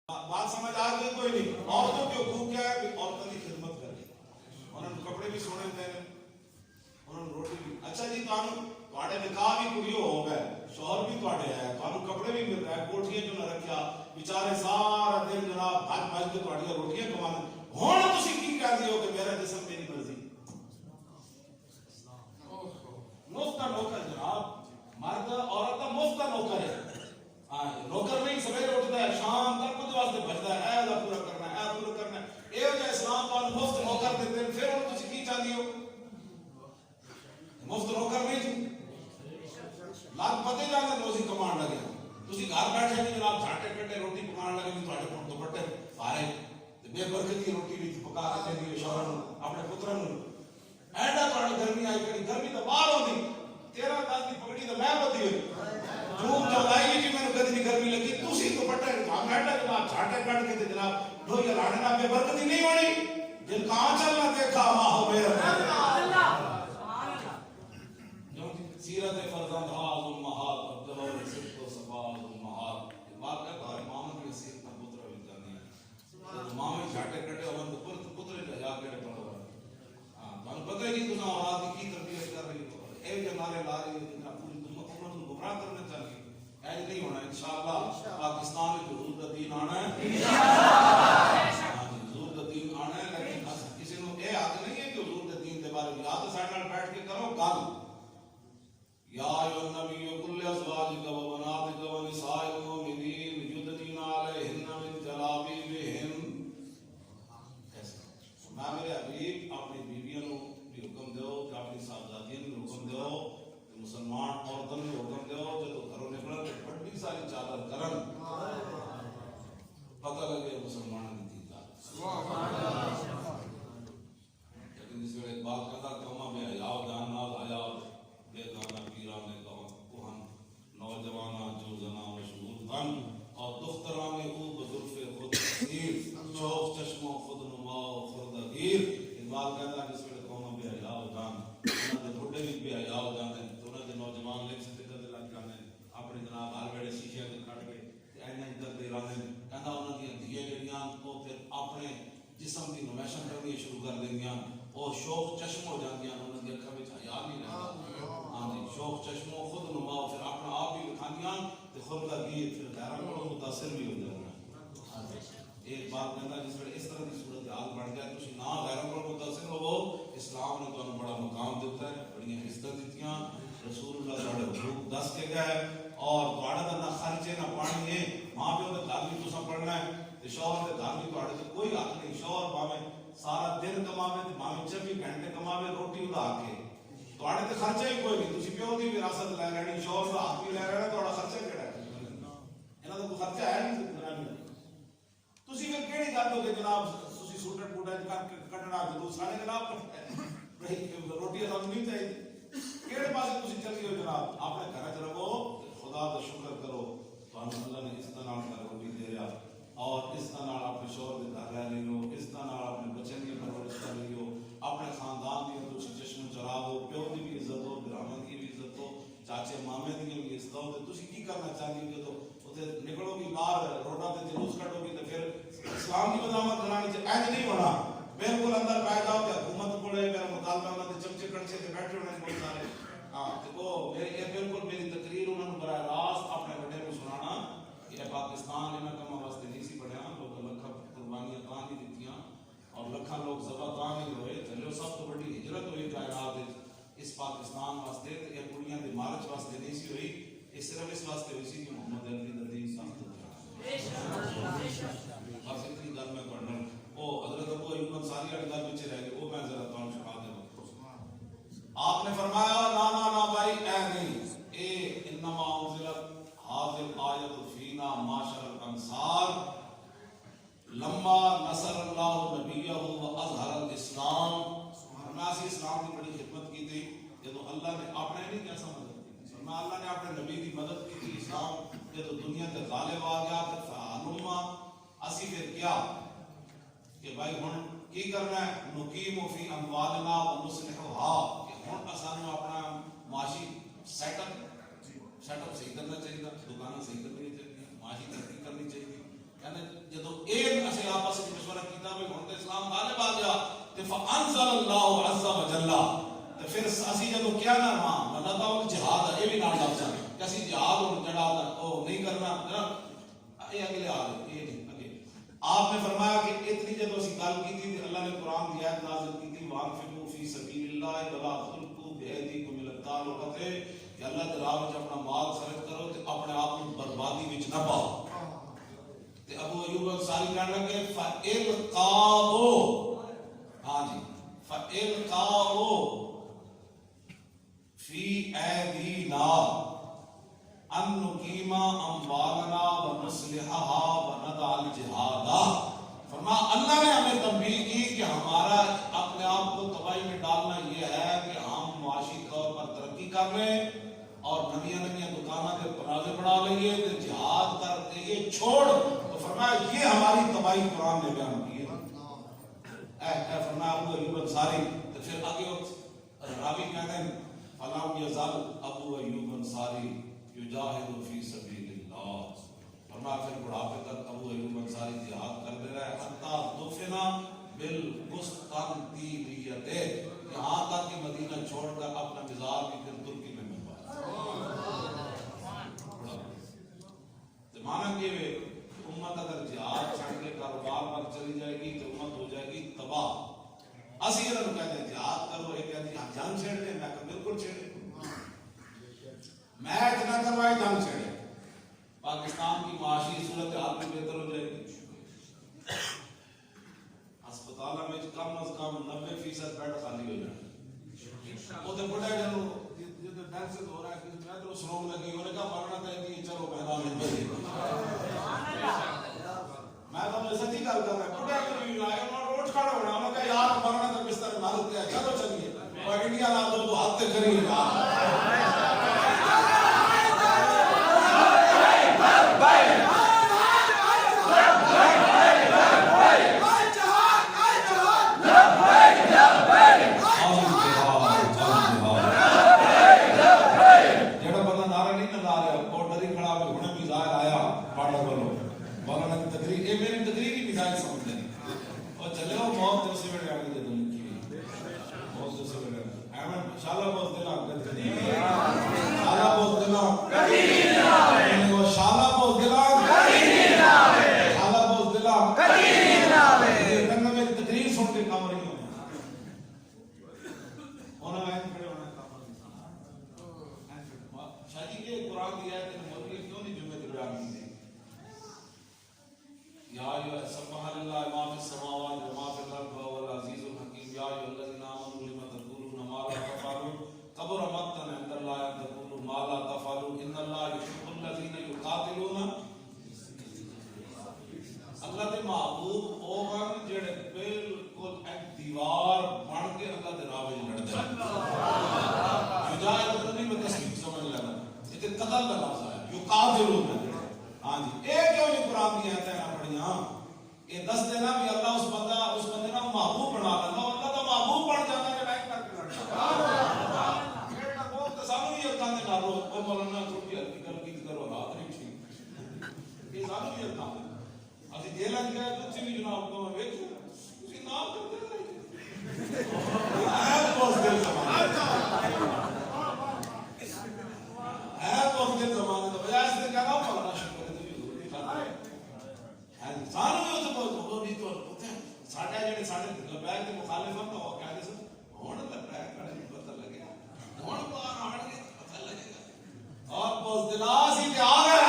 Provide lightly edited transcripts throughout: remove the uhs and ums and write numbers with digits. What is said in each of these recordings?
بات سمجھ آ گئی کوئی نہیں؟ عورتوں کے حقوق کیا ہے؟ عورتوں کی خدمت کریں، انہوں نے کپڑے بھی سونے دینے، انہوں نے روٹی بھی۔ اچھا جی تھوڑے نکاح بھی کڑیو ہو گئے، شوہر بھی تھوڑے ہے، تھانوں کپڑے بھی مل رہے ہیں، کوٹھیاں جو نہ رکھیا بیچارے سارا دن جناب بھج بھج کے تھوڑیاں روٹیاں کمانے، ہن تسی کی کہہ دیو کہ میرا جسم میری مرضی؟ مفت کا نوکر جناب، مرد عورت کا مفت کا نوکر ہے، نوکر نہیں، سویرے اٹھتا ہے شام تک کچھ واسطے بچتا ہے، اے پورا کرنا ہے، اے پورا کرنا ہے، اے جو اسلام کو مفت نوکر دیتے ہیں، پھر تسی کی چاہتی ہو؟ مفت نوکر نہیں جی، لاکھ پتے جانے روزی کمان لگے، تسی گھر بیٹھے نہیں جناب جھاٹے کٹے روٹی پکان لگے نہیں، تھوڑے کو دوپٹے پارے بے برکتی روٹی بھی پکا کے دے دیو شوہر اپنے پتروں نوں، اینڈا تھوڑی گرمی آئی کڑی، گرمی تو باہر ہوندی 13 10 دی پگڑی تو میں بدی ہوئی جھوم چلائی جی میں گدی گرمی لگی، تسی دوپٹے اینڈا جناب جھاٹے کٹ کے جناب ڈھویا لانے نہ بے برکتی نہیں ہونی؟ جن کہاں چلنا دیکھا ماں ہو میرا سیرت فرزند ہاز امہات عبداللہ صدق و صفاز امہات، بات کرتا ہے ماما کی سیرت میں پتر بھی جانی ہے، ماما جھاٹے کٹے ہوئے تو پتر جا کے پڑھو رہا ہے، تو پتہ ہے کہ تم اولاد کی تربیت کر رہی ہو، اے جنارے لا رہی ہے جناب پوری امت کو گمراہ کرنا چاہیے، ایج نہیں ہونا انشاءاللہ پاکستان میں حضور کا دین آنا ہے، حضور کا دین آنا ہے، لیکن کسی نے اے حق نہیں ہے کہ حضور کے دین کے بارے میں یا تو سائڈ میں بیٹھ کے کرو گل یا ایھا النبی قل لازواجک و بناتک و نساء المؤمنین یدنین علیہن من جلابیبہن، میں میرے حبیب اپنی بیویوں کو بھی حکم دیو کہ اپنی صاحبزادیوں کو حکم دیو کہ مسلمان عورتوں کو حکم دیو جب گھروں نکلن تو بڑی ساری چادر کرن پتہ لگے مسلمانوں کی دین کا، لیکن اس ویلے بات کرتا قوما بے حیا جان نال حیا بے گانا پیران نے کوہن نوجوانا جو زنا مشغول تن اور دختران او بزرف خود کثیر شوق چشم و خود نما و خردگیر، اس بات کہتا ہے جس ویلے قوما بے حیا جان انہاں دے بڈھے بھی بے حیا ہو جاندے ہیں، انہاں دے نوجوان لے سکتے تے لگ جاندے ہیں اپنے جناب ہر ویلے شیشے تے کھڑ کے اینا ادھر دے رہندے ہیں، کہندا انہاں دی دھیاں جڑیاں او پھر اپنے جسم دی نمائشاں کرنی شروع کر دیندیاں اور شوق چشم ہو جاندیاں، انہاں دی اکھاں وچ حیا نہیں رہندا، ہاں جی شوق چشم و خود نما پھر اپنا آپ بھی دکھاندیاں تے خود کا گیت پھر غیراں کو متاثر بھی ہو جاندیاں۔ ایک بات کہنا جس ویلے اس طرح کی صورت حال بن جائے تسی نہ غیراں کو متاثر ہوو، اسلام نے تانوں بڑا مقام دیتا ہے، بڑی عزت دتیاں، رسول اللہ تہاڈے حقوق دس کے گئے اور تہاڈا تے نہ خرچے نہ پانی ہے، ماں پیو دے گھر بھی تساں پڑھنا ہے تے شوہر دے گھر بھی تہاڈے تے کوئی حق نہیں، شوہر بھاویں سارا دن کماوے تے بھاویں 24 گھنٹے کماوے روٹی ادا کے تہاڈے تے خرچہ ہی کوئی نہیں، تسی پیو دی وراثت لے لینی، شوہر دا حق بھی لے لینا، تہاڈا خرچہ کیڑا ہے؟ انہاں دا کوئی خرچہ ہے نہیں جناب، تسی پھر کیڑی گل ہو کہ جناب تسی سوٹر پوٹر کٹنا جلوس سارے جناب روٹی ادا نہیں چاہیے، کیڑے پاسے تسی چلی ہو جناب؟ اپنے گھر وچ رہو خدا دا شکر کرو تانوں اللہ نے عزت نال روٹی دے رہا اور عزت نال اپنے شوہر دے گھر رہ رہی ہو، عزت نال اپنے بچے دی پرورش کر رہی ہو، اپنے خاندان دی تسی جشن چرا دو، پیو دی بھی عزت ہو، برامن کی بھی عزت ہو، چاچے مامے دی بھی عزت ہو، تے تسی کی کرنا چاہتی ہو جدوں اوتھے نکلو گی باہر روڈاں تے جلوس کڈو گی تے پھر اسلام کی مداحمت کرانی چاہیے، اینج نہیں ہونا بالکل اندر پہ جاؤ تے حکومت کولے میرا مطالبہ انہاں دے چمچے کڑچے تے بیٹھے ہونے بہت سارے، ہاں تے وہ میری یہ بالکل میری تقریر انہاں نوں براہ راست اپنے بڑے کو سنانا کہ پاکستان انہاں کاماں واسطے نہیں سی بنیا، لوگ لکھاں قربانیاں تاں نہیں دتیاں اور لکھاں لوگ ذبح تاں نہیں ہوئے، چلو سب تو بڑی ہجرت ہوئی کائنات اس پاکستان واسطے تے یہ کڑیاں دی مارچ واسطے نہیں سی ہوئی، یہ صرف اس واسطے ہوئی سی کہ محمد عربی دا دین سخت ہو گیا، بس اتنی گل میں پڑھنا وہ حضرت ابو ایوب انصاری والی گل پیچھے رہ گئی، وہ میں ذرا تانوں سنا دے آپ نے فرمایا نا نا نا بھائی اے نہیں اے انما انزلت حاضر آیت فینا معاشر الانصار لما نصر اللہ نبیہ و اظہر الاسلام، فرمایا اسی اسلام کی بڑی خدمت کی تھی جدو اللہ نے اپنے نہیں کیسا مدد کی، فرمایا اللہ نے اپنے نبی کی مدد کی تھی، اسلام جدو دنیا تے غالب آ گیا پھر فہلما اسی پھر کیا کہ بھائی ہن کی کرنا ہے، نقیم فی اموالنا و نصلحھا، کہ ہن اسانوں اپنا معاشی سیٹ اپ صحیح کرنا چاہیے، دکانیں صحیح کرنی چاہیے، معاشی ترقی کرنی چاہیے، کہنے جدو ایک اسے آپس میں مشورہ کیتا بھی ہن تے اسلام غالب آ گیا تے فانزل اللہ عز وجل تے پھر اسی جدو کیا نا ہاں اللہ تعالی جہاد ہے یہ بھی نال لفظ ہے کہ اسی جہاد ہن جڑا او نہیں کرنا یہ اگلے آ یہ نہیں اگے آپ نے فرمایا کہ اتنی جدو اسی گل کی تھی اللہ نے قرآن کی آیت نازل کی تھی وانفقوا فی سبیل اللہ ولا تلقوا بایدیکم الی التہلکۃ کہ اللہ کے راہ وچ اپنا مال خرچ کرو تے اپنے آپ کو بربادی وچ نہ پاؤ تے ابو ایوب انصاری کہنے لگے فالقاؤ ہاں جی فالقاؤ فی ایدینا ان نقیم اموالنا ونصلحها وندع الجہاد فرما اللہ نے ہمیں تنبیہ کی کہ ہمارا اپنے آپ کو تباہی میں ڈالنا یہ ہے کہ ہم معاشی طور پر ترقی کر لیں اور نمیاں دکانوں کے پرازے بنا لئیے تو جہاد کر دیں چھوڑ تو فرمایا یہ ہماری تباہی قرآن نے بیان کی ہے اے فرمایا ابو ایوب انصاری تو پھر آگے راوی کہتے ہیں فلم یزال ابو ایوب انصاری یجاہد فی سبیل اللہ فرمایا پھر بڑھاپے تک ابو ایوب انصاری جہاد کرتے رہے حتی دفنا بالقسطنطینیہ یہاں تک کہ مدینہ چھوڑ کر اپنا مزار بھی پھر ترکی میں مانا کہ امت اگر جہاد چھڑ کے کاروبار پر چلی جائے گی تو امت ہو جائے گی تباہ اسی طرح کہتے ہیں جہاد کرو ایک کہتے ہیں جنگ چھیڑ دیں میں کہ بالکل چھیڑے میچ نہ کروائے جنگ چھیڑے پاکستان کی معاشی صورتحال بھی بہتر ہو جائے گی ہسپتالوں میں کم از کم 90% بیڈ خالی ہو جائے وہ تو بڑے جنوں ڈر سے ہو رہا ہے کہ میں تو سلوک لگی انہوں نے کہا مرنا چاہیے چلو میدان میں میں تو اپنے سچی گل کر رہا ہوں بڑے بھی آئے انہوں نے روڈ کھڑا ہونا انہوں نے کہا یار مرنا تو بستر میں حالت کیا ہے چلو چلیے اور انڈیا لا دو تو ہاتھ سے کریے اللہ دے محبوب اوغن جڑے بالکل ایک دیوار بن کے اللہ دے راہ وچ لڑدے مجاہد تو نہیں میں تصویر سمجھ لینا یہ قتل کا لفظ ہے یقاتلون ہاں جی اے کیوں نہیں قرآن کی آیتیں نہ پڑھیاں یہ دس دینا بھی اللہ اس بندے نا محبوب بنا لینا اللہ تو محبوب بن جاتا ہے لائک کر کے لڑتا ہے وہ تو سانو بھی اللہ نے نہ رو او مولانا چھوٹی ہلکی گل کی کرو رات نہیں ٹھیک یہ سانو بھی اللہ اسی جیل وچ گئے تو بھی جناب کو ویکھو اسی نام کرتے رہے ہے بہت دل زمانہ ہے بہت دل زمانہ تو بجائے اس نے کہا مولانا شکر ہے سانو بھی اس کو نہیں تو ساڈے جڑے ساڈے لبیک دے مخالف ہن تو کہندے سن ہن لبیک کڑے پتہ لگے ہن باہر آڑ کے پتہ لگے گا اور بس دلاس ہی تے آ گئے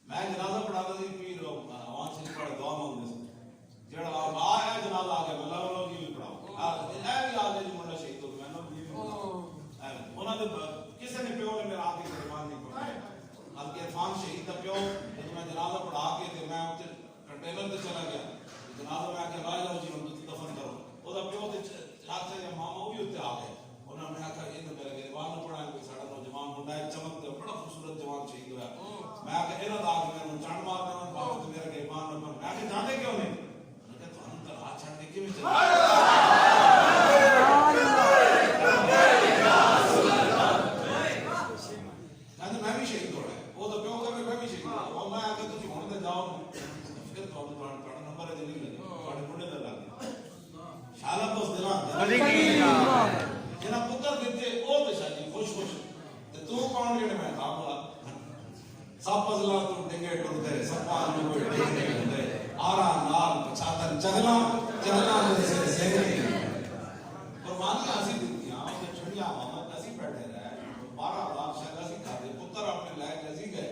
میں جنازہ پڑھاتا تھی پیر آوان سے پڑھ دعا مانگتے سے جڑا آیا جنازہ آ گیا اللہ والوں کی جنہاں پتر دیتے او تے شاجی خوش خوش تے تو کون جڑے میں کھا بولا سب پزلا تو ڈنگے ٹردے سپاں جو ڈنگے ٹردے آرا نال پچھاتن چگلا دے سے سینگی قربانیاں اسی دتیاں تے چھڑیاں محمد اسی بیٹھے رہے 12,000 شاید اسی کھاتے پتر اپنے لے کے اسی گئے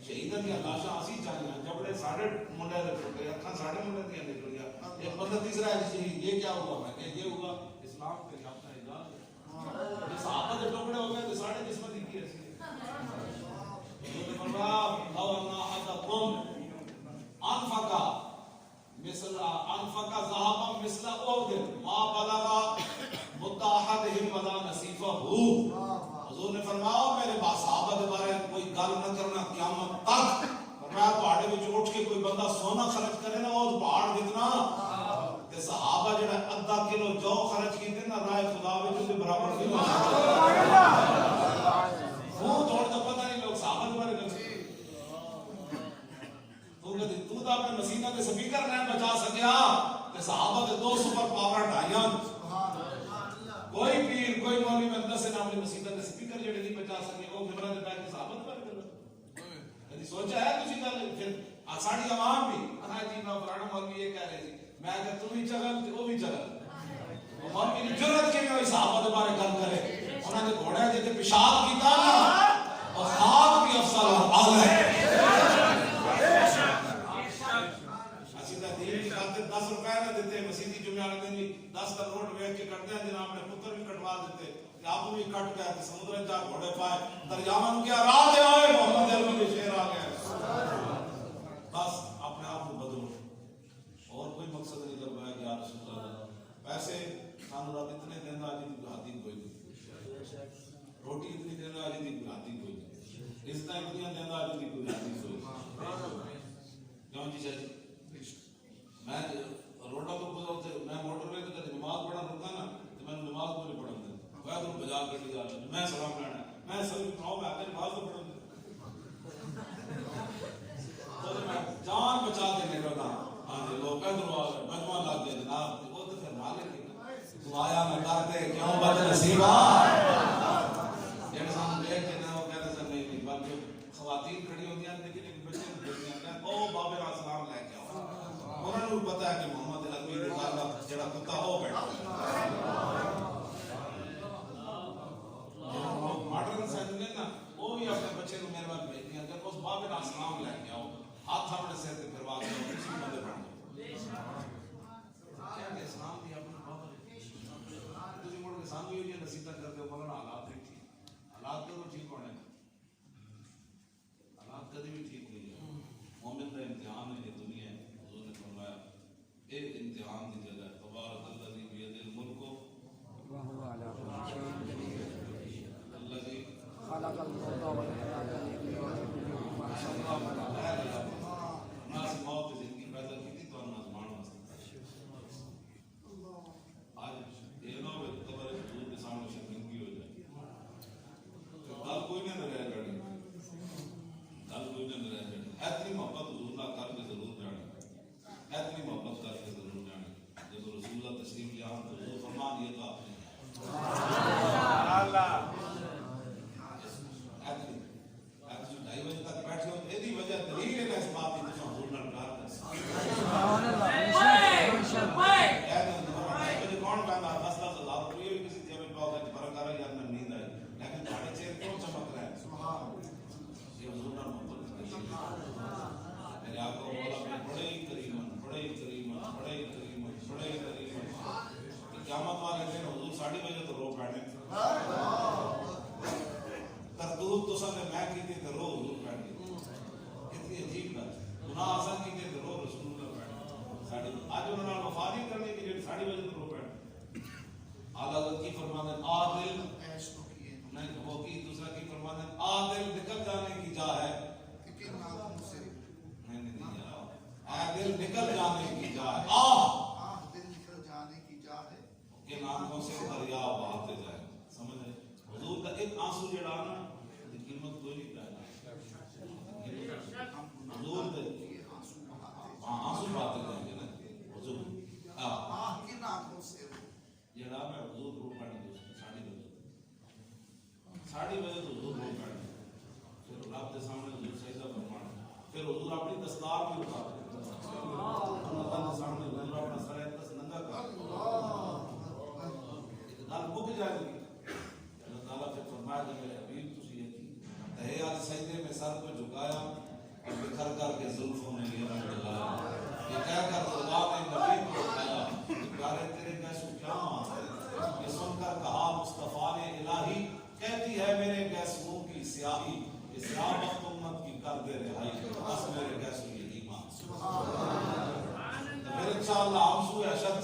شہیداں دی لاشاں اسی چاہیاں جبڑے ساڑھے منڈے دے ٹوٹے اکھاں ساڑھے منڈے دی نکلیاں ایک بندہ تیسرا ہے جی یہ کیا ہوا میں کہ یہ ہوا اسلام کے یافتہ اعزاز یہ صحابہ کے ٹکڑے ہو گئے تو ساڑھے جسم دی کی ایسی لو ان احدکم انفقا ذهبا مثل احد ما بلغ مد احدهم ولا نصیفہ حضور نے فرمایا میرے صحابہ کے بارے میں کوئی گل نہ کرنا قیامت تک فرمایا پہاڑے وچ اٹھ کے کوئی بندہ سونا خرچ کرے نا وہ پہاڑ جتنا تے صحابہ جڑا آدھا کلو جو خرچ کیتے نا راہ خدا وچ دے برابر کلو وہ توڑ دا پتہ نہیں لوگ صحابہ کے بارے میں تو دا اپنے مسیحہ کے سپیکر نہیں بچا سکیا تے صحابہ کے 2 سپر پاور ڈھائیاں کوئی پیر کوئی مولوی بندہ سے نام مسیحہ کے سپیکر جڑے نہیں بچا سکے وہ پھر انہاں دے بیٹھ کے صحابہ کے بارے میں کبھی سوچا ہے کسی گل پھر ساڈی عوام بھی ہاں جی میں فلانا مولوی یہ کہہ رہے تھے میں کہ تو بھی چگل تے وہ بھی چگل وہ مولوی کی جرأت کی ہوئی صحابہ کے بارے گل کرے انہاں نے گھوڑے جے پیشاب کیتا نا اور خاک بھی افضل اعلی ہے 10 روپے نہ دیتے مسیحی جمعہ والے دن 10 کا نوٹ ویچ کے کٹتے ہیں جناب نے پتر بھی کٹوا دیتے کہ آپ بھی کٹ گئے کہ سمندر جا گھوڑے پائے دریاواں نوں کیا راہ دے آئے محمد عربی کے شعر آ گئے بس اپنے آپ کو بدلو اور کوئی مقصد نہیں کروایا کہ یا رسول اللہ پیسے سانو رب اتنے دینا جی دی ہاتھی کوئی نہیں روٹی اتنی دینا جی دی ہاتھی کوئی نہیں عزت اتنی دینا جی دی کوئی ہاتھی کوئی کیوں جی شاہ جی میں روڈا تو گزرتے میں موٹر وے تے نماز پڑھن رکا نا تے میں نماز کو نہیں پڑھن دے وہ تو بجا کے جا میں سلام لینا میں سلام پڑھاؤ میں اگے نماز تو پڑھن دے تو میں جان بچا کے نکلنا ہاں جی لوگ ادھر آ گئے مجمع لگ گیا جناب وہ تو پھر مالک ہے تو آیا نہ کرتے کیوں بد نصیبا جڑے سامنے دیکھ کے نہ وہ کہتے سن نہیں بلکہ خواتین کھڑی ہوندی ہیں لیکن ایک بچے نوں دیکھدی ہیں او بابے دا سلام لے کے آؤ انہوں نے پتا ہے کہ محمد عربی کے تعلق جڑا کتا ہو بیٹھا ماڈرن سائنس نا وہ بھی اپنے بچے کو میرے پاس بھیجتی ہیں کہ اس بابے کا سلام لے کے آؤ ہاتھ اپنے سر پہ پھروا کے اسی بندے بن جاؤ کیا کہ اسلام بھی اپنے بابا تجھے مڑ کے سامنے ہوئی نصیحت کر دے مگر حالات نہیں ٹھیک حالات تو ٹھیک ہونے حالات کبھی بھی ٹھیک نہیں ہے مومن کا امتحان ہے یہ دنیا ہے ایک امتحان دی جگہ تبارک الذی بیدہ الملک وهو على كل شيء قدیر الذی خلق الموت والحیاۃ لیبلوکم ایھکم ناس موت زندگی پیدا کی تھی تو آزمان واسطے آج یہ نہ ہو قبر حضور کے سامنے شرمندگی ہو جائے گل کوئی نہیں رہ جانی گل کوئی نہیں رہ جانی اتنی محبت حضور نہ کر کے ضرور جانی اتنی محبت کر کے ضرور جانے جب رسول اللہ تشریف لے آؤں تو حضور فرما دیا تھا آپ نے اتنی ڈھائی بجے تک بیٹھے ہو یہ وجہ دلیل ہے اس بات کی تو حضور نہ پیار کر کون کہتا 10,000 روپئے بھی کسی جیب میں پاؤ گا فرق آ رہا ہے یار میں نیند آئی لیکن تھوڑے چہرے کیوں چمک رہا ہے یہ حضور نہ محبت میرے آقا مولا میں بڑے ہی کریم قیامت والے دن حضور 8:30 بجے تو رو بیٹھے تردود تو سب نے میں کی تھی تو رو حضور بیٹھ گئے کتنی عجیب بات گناہ آسان کی تھی تو رو رسول اللہ بیٹھ گئے آج انہوں نے وفاداری کرنے کے لیے 8:30 بجے تو رو بیٹھ اعلیٰ حضرت کی فرماتے ہیں عادل نہیں وہ کی دوسرا کی فرماتے ہیں عادل نکل جانے کی جا ہے دل نکل جانے کی جا ہے دل نکل جانے کی جا ہے کہ آنکھوں سے دریا بہاتے جائے سمجھ رہے حضور کا ایک آنسو جڑا نا قیمت کوئی نہیں پائے حضور دے آنسو بہاتے جائیں گے نا حضور کن آنکھوں سے جڑا میں استغفار بھی ہوتا ہے اللہ کے سامنے گنرا اپنا سر اقدس ننگا کر گل مک جائے گی. اللہ تعالیٰ پھر فرمایا کہ میرے حبیب تجھے یقین تہیات سجدے میں سر کو جھکایا اور بکھر کر کے زلفوں میں یہ رنگ لگایا. یہ کہہ کر خدا نے نبی کو اٹھایا کہ پیارے تیرے گیسو کیا مانتے ہیں. یہ سن کر کہا مصطفیٰ نے الہی کہتی ہے میرے گیسوں کی سیاہی کہ سیاہ وقت امت کی کر دے رہائی بس میرے گیسو یہی مان. پھر انشاءاللہ ہم سوئے اشد